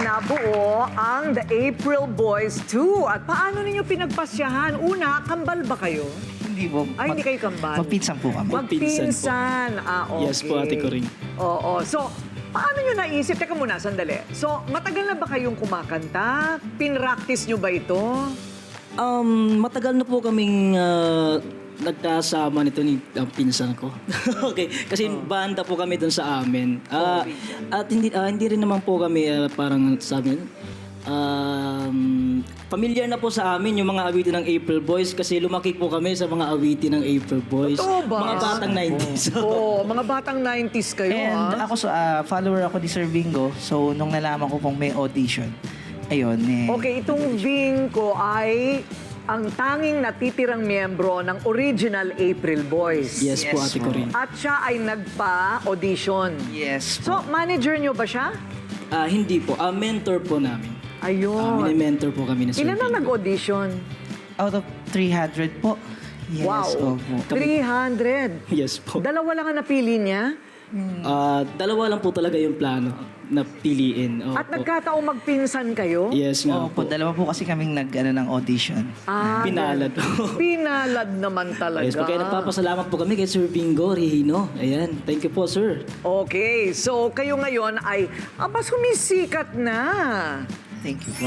nabuo ang The April Boys 2. At paano ninyo pinagpasyahan? Una, kambal ba kayo? Hindi po. Ay, hindi kayo kambal? Magpinsan po kami. Magpinsan. Okay. Yes po, Ate Coring. Oo. So, paano nyo naisip? Teka muna, sandali. So, matagal na ba kayong kumakanta? Pinractice nyo ba ito? Matagal na po kaming nagkasama nito ni pinsan ko. Okay, kasi banda po kami doon sa amin. At hindi rin naman po kami parang sabi familiar na po sa amin yung mga awitin ng April Boys kasi lumaki po kami sa mga awitin ng April Boys. Totoo ba? Mga batang 90s. Oo, mga batang 90s kayo, And ha? ako, follower ako ni Sir Bingo. So, nung nalaman ko pong may audition, ayun eh. Okay, itong Vinco ay ang tanging natitirang miyembro ng original April Boys. Yes po, Yes Ate po. Coring. At siya ay nagpa-audition. Yes So, po. manager nyo ba siya? Hindi po, mentor po namin. Ayun. Mini-mentor po kami na Sir Ilan na Bingo. nag-audition? Out of 300 po. Yes, Wow. opo. 300. Yes po. Dalawa lang ang napili niya. Dalawa lang po talaga yung plano na piliin. Opo. At nagkataong magpinsan kayo. Yes nga Opo, po. dalawa po kasi kaming ng audition. Pinalad. Pinalad naman talaga. Yes po, kaya nagpapasalamat po kami kay Sir Bingo Rihino. Ayan, thank you po, sir. Okay, so kayo ngayon ay, sumisikat na. Thank you po.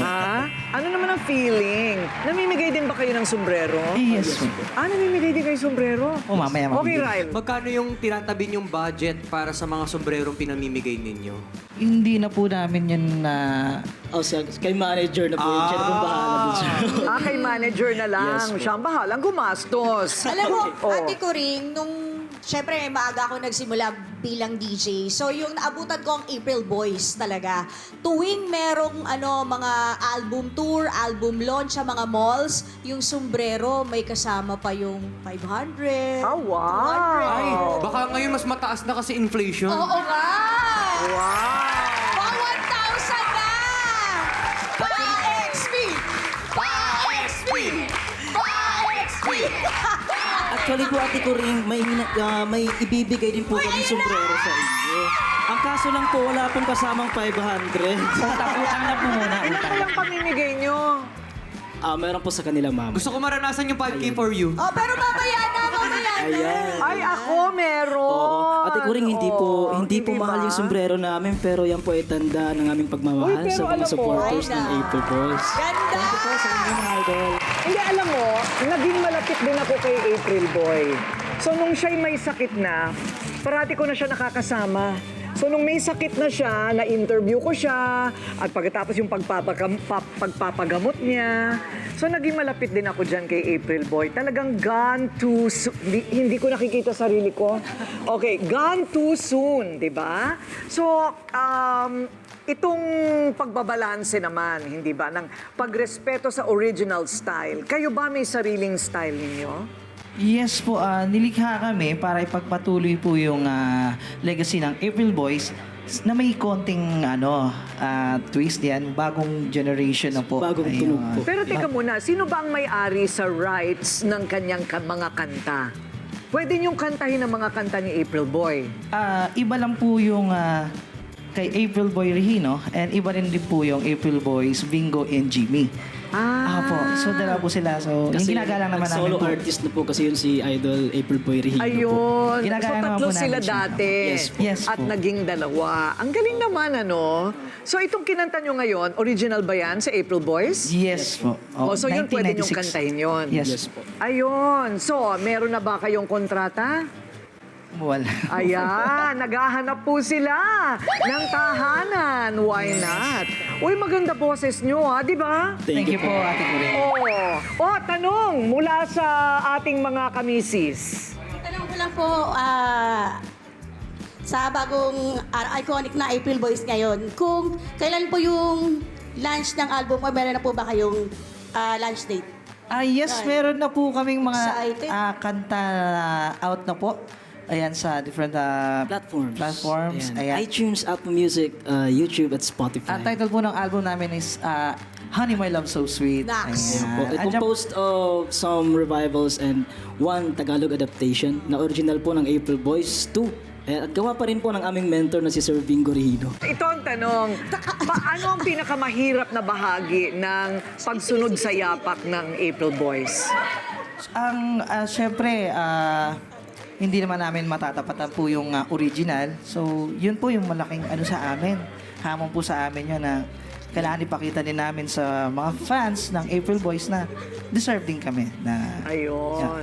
Ano naman ang feeling? Namimigay din ba kayo ng sombrero? Yes po. Namimigay din kayo ng sombrero? O, mamaya Okay, magbibigay. Ryle. Magkano yung tinatabi yung budget para sa mga sombrerong pinamimigay ninyo? Hindi na po namin yun na... Kay manager na po yun. Siya na po bahala dun, sir. Kay manager na lang. Yes po. Siya ang bahalang gumastos. Alam mo, Oh. Ate Coring, syempre maaga ako nagsimula bilang DJ. So yung naabutan ko ang April Boys talaga. Tuwing merong mga album tour, album launch sa mga malls, yung sombrero may kasama pa yung 500. Wow! Ay, baka ngayon mas mataas na kasi inflation. Oo nga! Wow! Mga 1,000 na! Pa-XP! Pa-XP! Pa-XP! Actually po, Ate Coring, may ibibigay din po kami sombrero sa inyo. Ang kaso lang po, wala pong kasamang 500. Utang na po muna. Ilan pa lang pamimigay nyo? Meron po sa kanila, ma'am. Gusto ko maranasan yung 5K for you. Oh, pero mamaya na! Ayan. Ay, ako meron! Oo. Ate Coring, hindi po Hindi mahal ba? yung sombrero namin, pero yan po ay tanda ng aming pagmamahal Uy, pero sa alam mga mo, supporters ay ng na. April Boys. Ganda! Thank you po sa inyo, mga idol. Hindi, alam mo, naging malapit din ako kay April Boy. So, nung siya'y may sakit na, parati ko na siya nakakasama. So, nung may sakit na siya, na-interview ko siya, at pagkatapos yung pagpapagamot niya. So, naging malapit din ako dyan kay April Boy. Talagang gone too soon. Hindi ko nakikita sarili ko. Okay, gone too soon, di ba? So, itong pagbabalanse naman, hindi ba, ng pagrespeto sa original style. Kayo ba may sariling style ninyo? Yes po, nilikha kami para ipagpatuloy po yung legacy ng April Boys na may konting twist yan, bagong generation na po. Bagong Ayun. tunog po. Pero teka muna, sino ba ang may-ari sa rights ng kanyang mga kanta? Pwede niyong kantahin ang mga kanta ni April Boy. Iba lang po yung kay April Boy Regino and iba rin din po yung April Boys Bingo and Jimmy. Po. So, dalawa po sila. So, yung ginagalang naman namin solo po. artist na po kasi yun si Idol April Boy Rihino po. Ayun. So, Ginagaya naman tatlo po namin sila siya. dati. Yes po. Yes At po. naging dalawa. Ang galing naman, ano? So, itong kinanta nyo ngayon, original ba yan sa April Boys? Yes po. So, yun pwede nyong 1996. kantahin yun? Yes. Yes po. Ayun. So, meron na ba kayong kontrata? Wala. Ayan, naghahanap po sila ng tahanan. Why not? Uy, maganda boses nyo, ha? Di ba? Thank you po, Ate Coring. Tanong mula sa ating mga kamisis. Tanong ko lang po, sa bagong iconic na April Boys ngayon, kung kailan po yung launch ng album o meron na po ba kayong launch date? Yes, meron na po kaming mga Excited. kanta out na po. Ayan, sa different platforms. Ayan. Ayan. iTunes, Apple Music, YouTube, at Spotify. Ang title po ng album namin is Honey, My Love So Sweet. Nax. Ayan po. It Andyan- composed of some revivals and one Tagalog adaptation na original po ng April Boys 2. At gawa pa rin po ng aming mentor na si Sir Bingo Rihino. Ito ang tanong, paano ang pinakamahirap na bahagi ng pagsunod sa yapak ng April Boys? Syempre, hindi naman namin matatapatan po yung original. So, yun po yung malaking sa amin. Hamon po sa amin yun na kailangan ipakita din namin sa mga fans ng April Boys na deserve din kami na Ayun.